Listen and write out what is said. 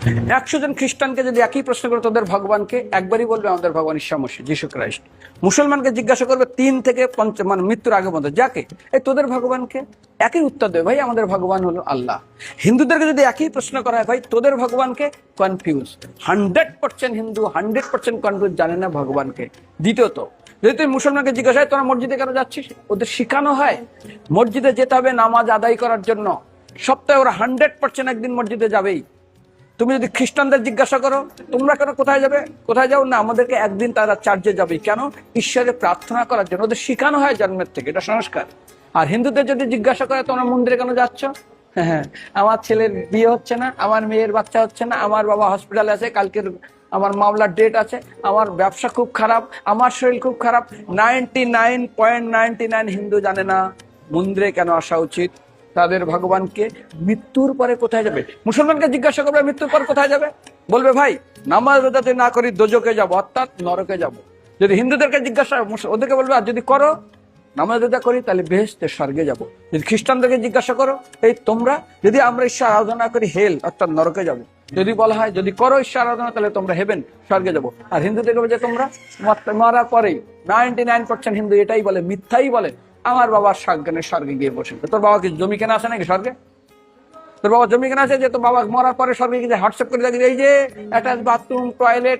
100 জন খ্রিস্টানকে যদি একই প্রশ্ন করে তোদের ভগবানকে, একবারই বলবে আমাদের ভগবান ঈসা মসীহ, যিশু ক্রাইস্ট। মুসলমানকে জিজ্ঞাসা করবে 3 থেকে 5 মানে মৃত্যুর আগে পর্যন্ত, যাকে এই তোদের ভগবানকে, একই উত্তর দেবে, ভাই আমাদের ভগবান হলো আল্লাহ। হিন্দুদেরকে যদি একই প্রশ্ন করা হয়, ভাই তোদের ভগবানকে, কনফিউজ। 100% হিন্দু 100% কনফিউজ, জানে না ভগবানকে। দ্বিতীয়ত, যদি তুই মুসলমানকে জিজ্ঞাসা হয় তোরা মসজিদে কেন যাচ্ছিস, ওদের শিখানো হয় মসজিদে যেতে হবে নামাজ আদায় করার জন্য। সপ্তাহে ওরা 100% একদিন মসজিদে যাবেই। তুমি যদি খ্রিস্টানদের জিজ্ঞাসা করো তোমরা কেন কোথায় যাবে, কোথায় যাও না, আমাদেরকে একদিন তারা চার্চে যাবে। কেন? ঈশ্বরে প্রার্থনা করার জন্য। ওদের শিখানো হয় জন্মের থেকে, এটা সংস্কার। আর হিন্দুদের যদি জিজ্ঞাসা করে তোমরা মন্দিরে কেন যাচ্ছ, হ্যাঁ আমার ছেলের বিয়ে হচ্ছে না, আমার মেয়ের বাচ্চা হচ্ছে না, আমার বাবা হসপিটালে আছে, কালকের আমার মামলার ডেট আছে, আমার ব্যবসা খুব খারাপ, আমার শরীর খুব খারাপ। 99.99 হিন্দু জানে না মন্দিরে কেন আসা উচিত, তাদের ভগবানকে মৃত্যুর পরে কোথায় যাবে। মুসলমানকে জিজ্ঞাসা করবে মৃত্যুর পর কোথায় যাবে, বলবে ভাই নামাজ রোজাতে না করি দোজকে যাব, অর্থাৎ নরকে যাব। যদি হিন্দুদেরকে জিজ্ঞাসা, ওদেরকে বলবে আর যদি করো নামাজ রোজা করি তাহলে বেহেশতে স্বর্গে যাব। যদি খ্রিস্টানদেরকে জিজ্ঞাসা করো এই তোমরা যদি আমরা ঈশ্বর আরাধনা করি হেল অর্থাৎ নরকে যাব। যদি বলা হয় যদি করো ঈশ্বর আরাধনা তাহলে তোমরা হেভেন স্বর্গে যাব। আর হিন্দুদেরকে বলছে তোমরা মরার পরেই 99% হিন্দু এটাই বলে, মিথ্যাই বলে, আমার বাবার সাজ্ঞানের স্বর্গে গিয়ে বসে। তোর বাবা কি জমি কেনা আছে নাকি স্বর্গে? তোর বাবা জমি কেনা আছে যে তোর বাবা মরার পরে স্বর্গে গিয়ে হোয়াটসঅ্যাপ করে দেখি এই যে একটা বাথরুম টয়লেট